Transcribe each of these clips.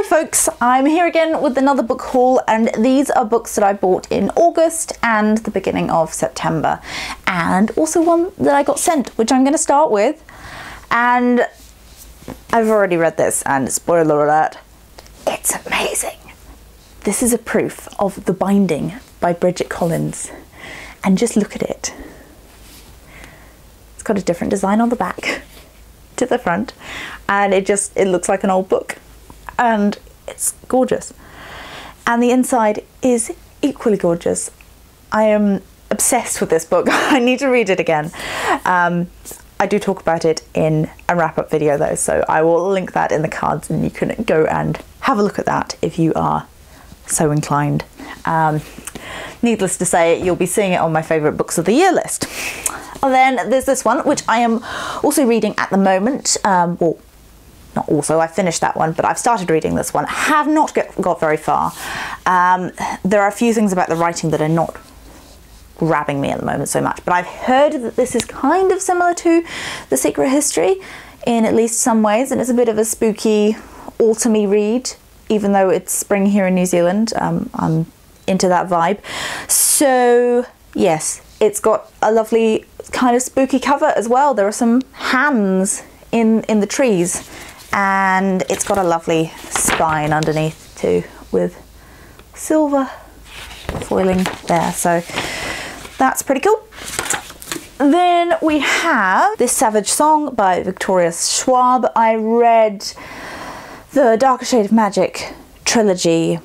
Hi folks, I'm here again with another book haul, and these are books that I bought in August and the beginning of September, and also one that I got sent, which I'm going to start with. And I've already read this, and spoiler alert, it's amazing. This is a proof of The Binding by Bridget Collins, and just look at it. It's got a different design on the back to the front, and it looks like an old book, and it's gorgeous, and the inside is equally gorgeous. I am obsessed with this book. I need to read it again. I do talk about it in a wrap-up video though, so I will link that in the cards and you can go and have a look at that if you are so inclined. Needless to say, you'll be seeing it on my favourite books of the year list. And then there's this one, which I am also reading at the moment. Well, not also, I finished that one, but I've started reading this one. Have not got very far. There are a few things about the writing that are not grabbing me at the moment so much, but I've heard that this is kind of similar to The Secret History in at least some ways, and it's a bit of a spooky, autumny read, even though it's spring here in New Zealand. I'm into that vibe. So yes, it's got a lovely kind of spooky cover as well. There are some hands in the trees, and it's got a lovely spine underneath too with silver foiling there, so that's pretty cool. Then we have This Savage Song by Victoria Schwab. I read the Darker Shade of Magic trilogy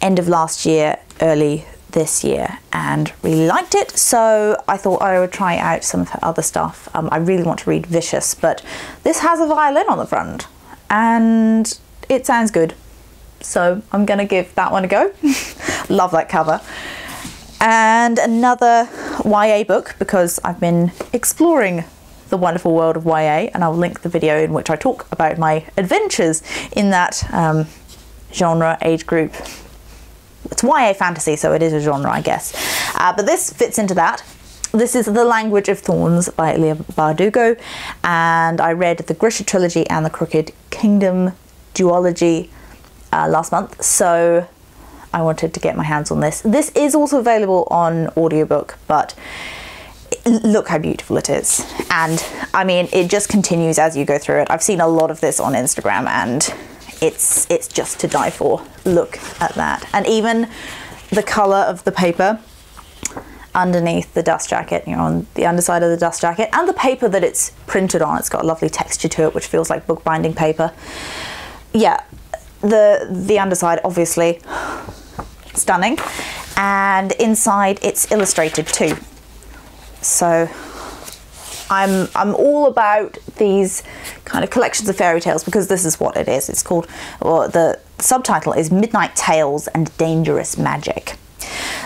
end of last year, early this year, and really liked it, so I thought I would try out some of her other stuff. I really want to read Vicious, but this has a violin on the front and it sounds good, so I'm gonna give that one a go. Love that cover. And another YA book, because I've been exploring the wonderful world of YA, and I'll link the video in which I talk about my adventures in that genre, age group. It's YA fantasy, so it is a genre, I guess. But this fits into that. This is The Language of Thorns by Leah Bardugo, and I read the Grisha trilogy and the Crooked Kingdom duology last month, so I wanted to get my hands on this. This is also available on audiobook, but look how beautiful it is. And I mean, it just continues as you go through it. I've seen a lot of this on Instagram, and it's just to die for. Look at that. And even the color of the paper underneath the dust jacket, you know, on the underside of the dust jacket, and the paper that it's printed on, it's got a lovely texture to it, which feels like bookbinding paper. Yeah, the underside, obviously stunning, and inside it's illustrated too. So I'm all about these kind of collections of fairy tales, because this is what it is. It's called, or the subtitle is Midnight Tales and Dangerous Magic.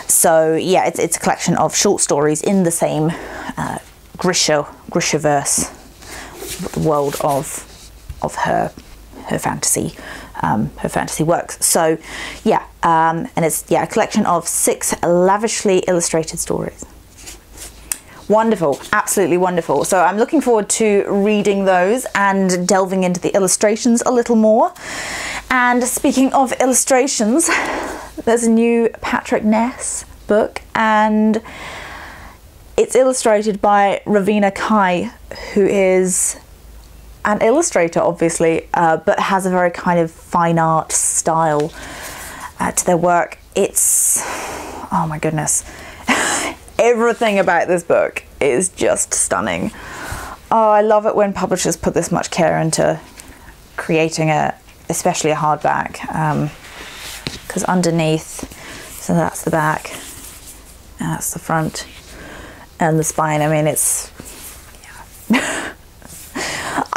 So yeah, it's a collection of short stories in the same Grishaverse world of her fantasy works. So yeah, and it's a collection of 6 lavishly illustrated stories. Wonderful, absolutely wonderful. So I'm looking forward to reading those and delving into the illustrations a little more. And speaking of illustrations, there's a new Patrick Ness book, and it's illustrated by Ravina Kai, who is an illustrator, obviously, but has a very kind of fine art style to their work. It's, oh my goodness. Everything about this book is just stunning. Oh, I love it when publishers put this much care into creating especially a hardback, because underneath, so that's the back, and that's the front, and the spine. I mean, it's, yeah.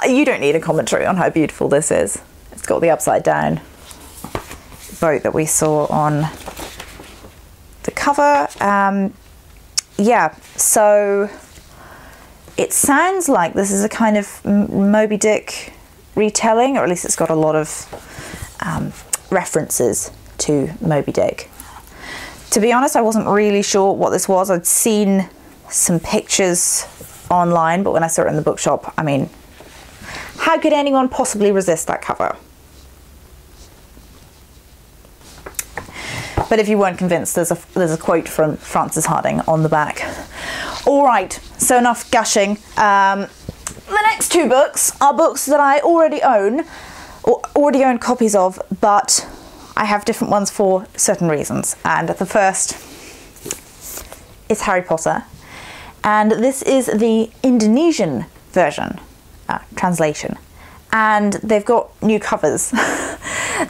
You don't need a commentary on how beautiful this is. It's got the upside down boat that we saw on the cover. Yeah, so it sounds like this is a kind of Moby Dick retelling, or at least it's got a lot of references to Moby Dick. To be honest, I wasn't really sure what this was. I'd seen some pictures online, but when I saw it in the bookshop, I mean, how could anyone possibly resist that cover? But if you weren't convinced, there's a quote from Frances Hardinge on the back. All right, so enough gushing. The next two books are books that I already own, or already own copies of, but I have different ones for certain reasons. And the first is Harry Potter, and this is the Indonesian version, translation, and they've got new covers.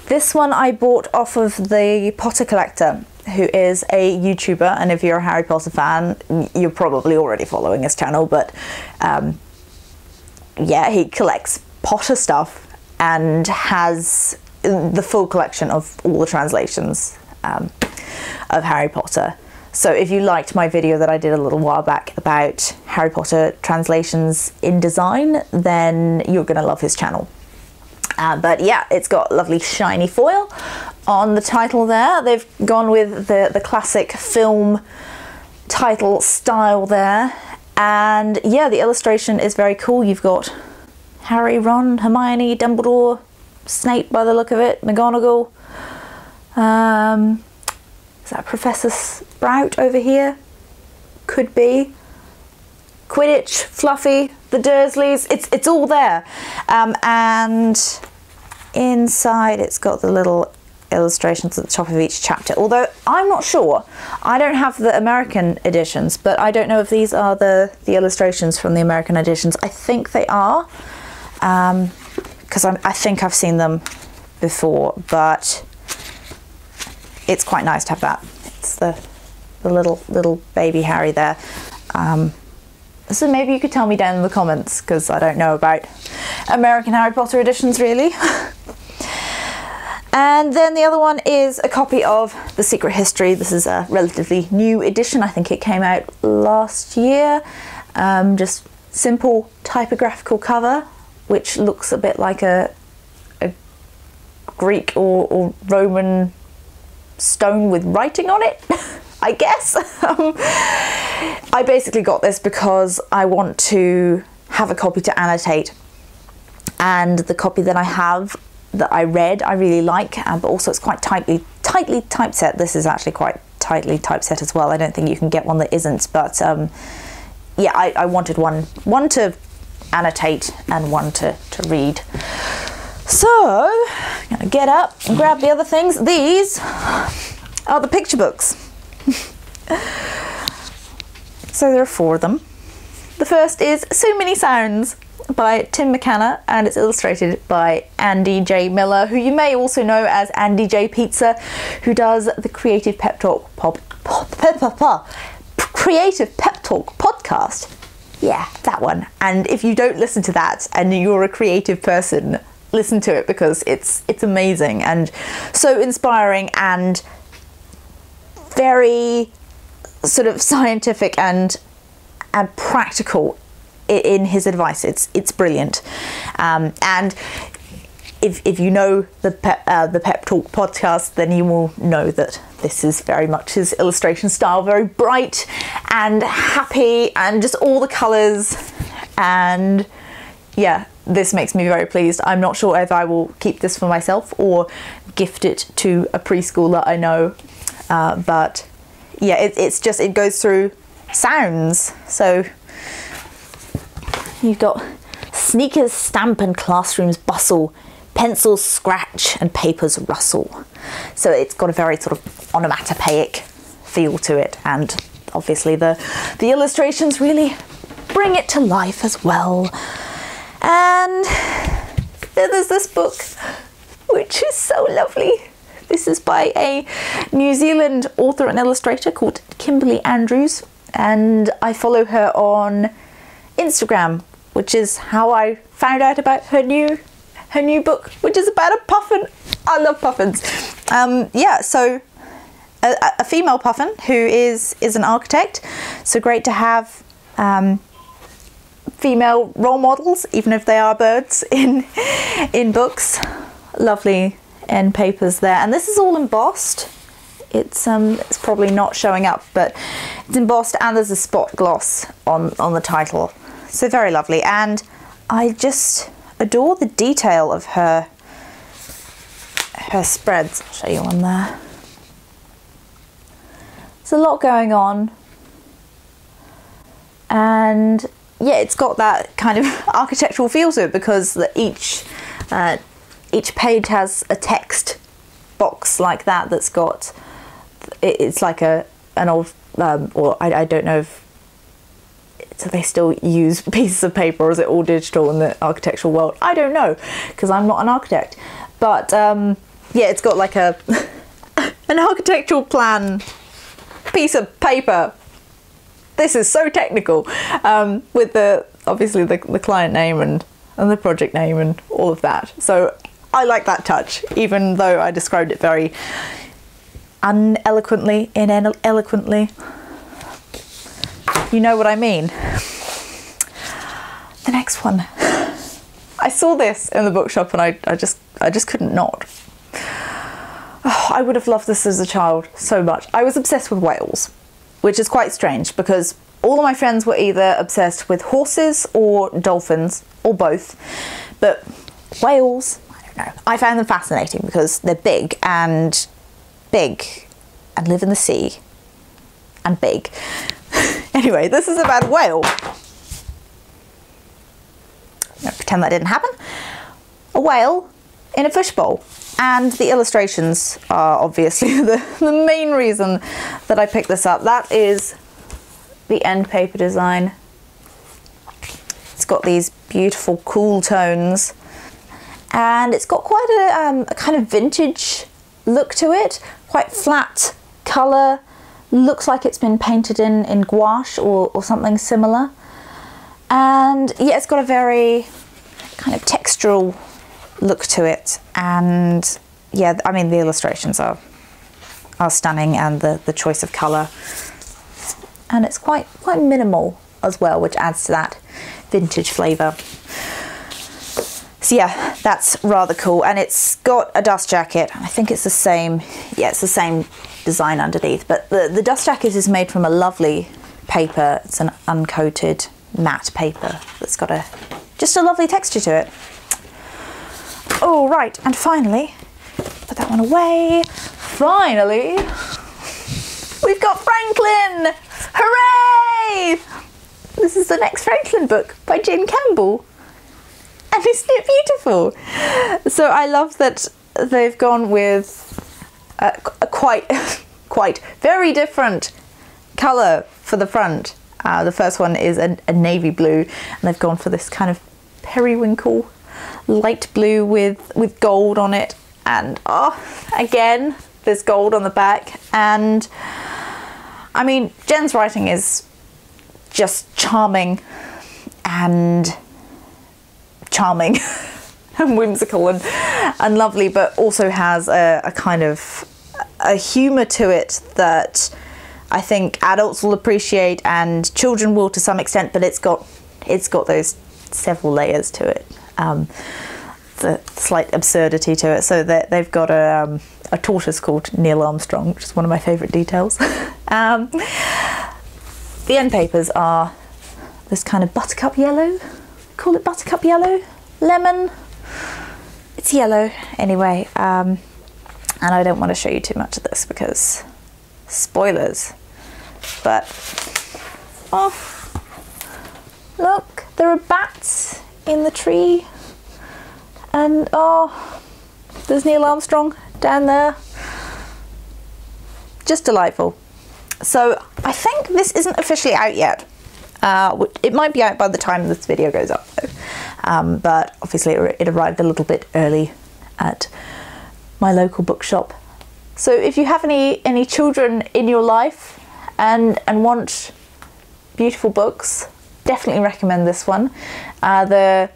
This one I bought off of the Potter Collector, who is a YouTuber, and if you're a Harry Potter fan, you're probably already following his channel, but yeah, he collects Potter stuff and has the full collection of all the translations of Harry Potter. So if you liked my video that I did a little while back about Harry Potter translations in design, then you're going to love his channel. But yeah, it's got lovely shiny foil on the title there. They've gone with the classic film title style there. And yeah, the illustration is very cool. You've got Harry, Ron, Hermione, Dumbledore, Snape by the look of it, McGonagall. Is that Professor Sprout over here? Could be. Quidditch, Fluffy, the Dursleys, it's all there. And inside it's got the little illustrations at the top of each chapter, although I'm not sure. I don't have the American editions, but I don't know if these are the illustrations from the American editions. I think they are, because I think I've seen them before, but it's quite nice to have that. It's the little baby Harry there. So maybe you could tell me down in the comments, because I don't know about American Harry Potter editions really. And then the other one is a copy of The Secret History. This is a relatively new edition. I think it came out last year. Just simple typographical cover, which looks a bit like a Greek or Roman stone with writing on it, I guess. I basically got this because I want to have a copy to annotate, and the copy that I have that I read I really like, but also it's quite tightly typeset. This is actually quite tightly typeset as well. I don't think you can get one that isn't, but yeah, I wanted one to annotate and one to read. So I'm gonna get up and grab the other things. These are the picture books. So there are 4 of them. The first is So Many Sounds by Tim McKenna, and it's illustrated by Andy J. Miller, who you may also know as Andy J. Pizza, who does the Creative Pep Talk Creative Pep Talk podcast. Yeah, that one. And if you don't listen to that and you're a creative person, listen to it, because it's amazing and so inspiring and very sort of scientific and practical in his advice. It's brilliant. And if you know the Pep Talk podcast, then you will know that this is very much his illustration style, very bright and happy and just all the colours, and yeah, this makes me very pleased. I'm not sure if I will keep this for myself or gift it to a preschooler I know, but yeah, it goes through sounds. So you've got sneakers stamp and classrooms bustle, pencils scratch and papers rustle. So it's got a very sort of onomatopoeic feel to it, and obviously the illustrations really bring it to life as well. And then there's this book, which is so lovely. This is by a New Zealand author and illustrator called Kimberly Andrews, and I follow her on Instagram, which is how I found out about her new book, which is about a puffin. I love puffins. Yeah, so a female puffin who is an architect. So great to have female role models, even if they are birds, in books. Lovely end papers there, and this is all embossed. It's probably not showing up, but it's embossed, and there's a spot gloss on the title. So very lovely, and I just adore the detail of her spreads. I'll show you one there. There's a lot going on. And yeah, it's got that kind of architectural feel to it because each page has a text box like that that's got, it's like an old, or I don't know if, so they still use pieces of paper or is it all digital in the architectural world? I don't know, because I'm not an architect. But yeah, it's got like an architectural plan piece of paper. This is so technical, with obviously the client name and the project name and all of that. So I like that touch, even though I described it very uneloquently, ineloquently. You know what I mean. The next one. I saw this in the bookshop and I just couldn't not. Oh, I would have loved this as a child so much. I was obsessed with whales, which is quite strange because all of my friends were either obsessed with horses or dolphins or both, but whales, I don't know. I found them fascinating because they're big and live in the sea and big. Anyway, this is about a whale. Now, pretend that didn't happen. A whale in a fishbowl. And the illustrations are obviously the main reason that I picked this up. That is the end paper design. It's got these beautiful cool tones. And it's got quite a kind of vintage look to it. Quite flat colour. Looks like it's been painted in gouache or something similar. And yeah, it's got a very kind of textural look to it, and yeah, I mean the illustrations are stunning, and the choice of colour, and it's quite minimal as well, which adds to that vintage flavour. So yeah, that's rather cool, and it's got a dust jacket. I think it's the same, yeah, it's the same design underneath, but the dust jacket is made from a lovely paper. It's an uncoated matte paper that's got just a lovely texture to it. Oh, right, and finally, put that one away. Finally, we've got Franklin! Hooray! This is the next Franklin book by Jane Campbell. And isn't it beautiful? So I love that they've gone with a quite very different colour for the front. The first one is a navy blue, and they've gone for this kind of periwinkle light blue with gold on it, and again there's gold on the back. And I mean, Jen's writing is just charming and whimsical and lovely, but also has a kind of a humour to it that I think adults will appreciate and children will to some extent, but it's got those several layers to it. The slight absurdity to it. So they've got a tortoise called Neil Armstrong, which is one of my favourite details. The end papers are this kind of buttercup yellow. Call it buttercup yellow? Lemon? It's yellow anyway. And I don't want to show you too much of this because spoilers. But look, there are bats in the tree, and there's Neil Armstrong down there. Just delightful. So I think this isn't officially out yet. It might be out by the time this video goes up though, but obviously it arrived a little bit early at my local bookshop. So if you have any children in your life and want beautiful books, definitely recommend this one. The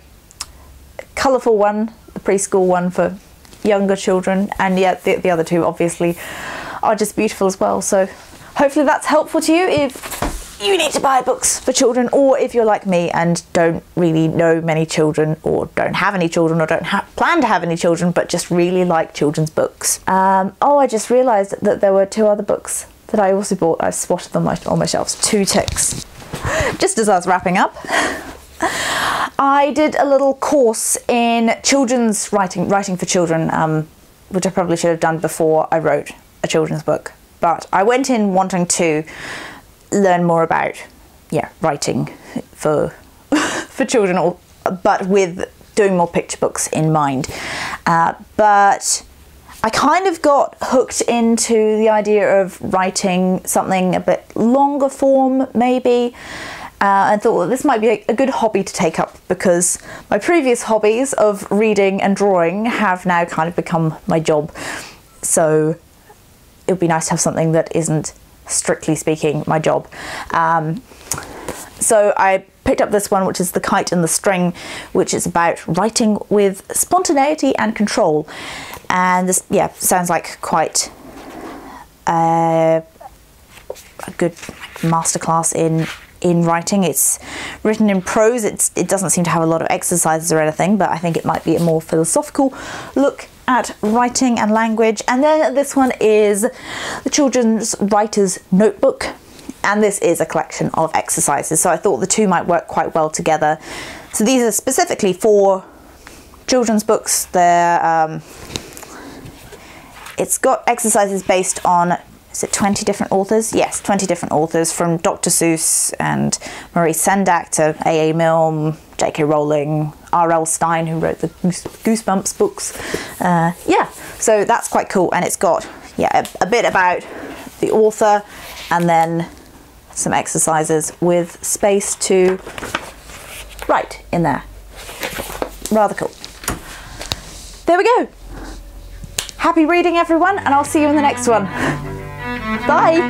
colourful one, the preschool one for younger children, and yet the other two obviously are just beautiful as well. So hopefully that's helpful to you if you need to buy books for children, or if you're like me and don't really know many children, or don't have any children, or don't plan to have any children, but just really like children's books. I just realised that there were two other books that I also bought. I spotted them on my shelves. Two ticks. Just as I was wrapping up, I did a little course in children's writing for children, which I probably should have done before I wrote a children's book, but I went in wanting to learn more about writing for for children, but with doing more picture books in mind. But I kind of got hooked into the idea of writing something a bit longer form, maybe, and thought that this might be a good hobby to take up, because my previous hobbies of reading and drawing have now kind of become my job. So it would be nice to have something that isn't, strictly speaking, my job. So I picked up this one, which is The Kite and the String, which is about writing with spontaneity and control. And this, sounds like quite a good masterclass in writing. It's written in prose. It doesn't seem to have a lot of exercises or anything, but I think it might be a more philosophical look at writing and language. And then this one is the Children's Writer's Notebook, and this is a collection of exercises, so I thought the two might work quite well together. So these are specifically for children's books. They're it's got exercises based on, is it 20 different authors? Yes, 20 different authors, from Dr. Seuss and Maurice Sendak to A.A. Milne, J.K. Rowling, R.L. Stein, who wrote the Goosebumps books. So that's quite cool, and it's got a bit about the author, and then some exercises with space to write in there. Rather cool. There we go. Happy reading, everyone, and I'll see you in the next one. Bye.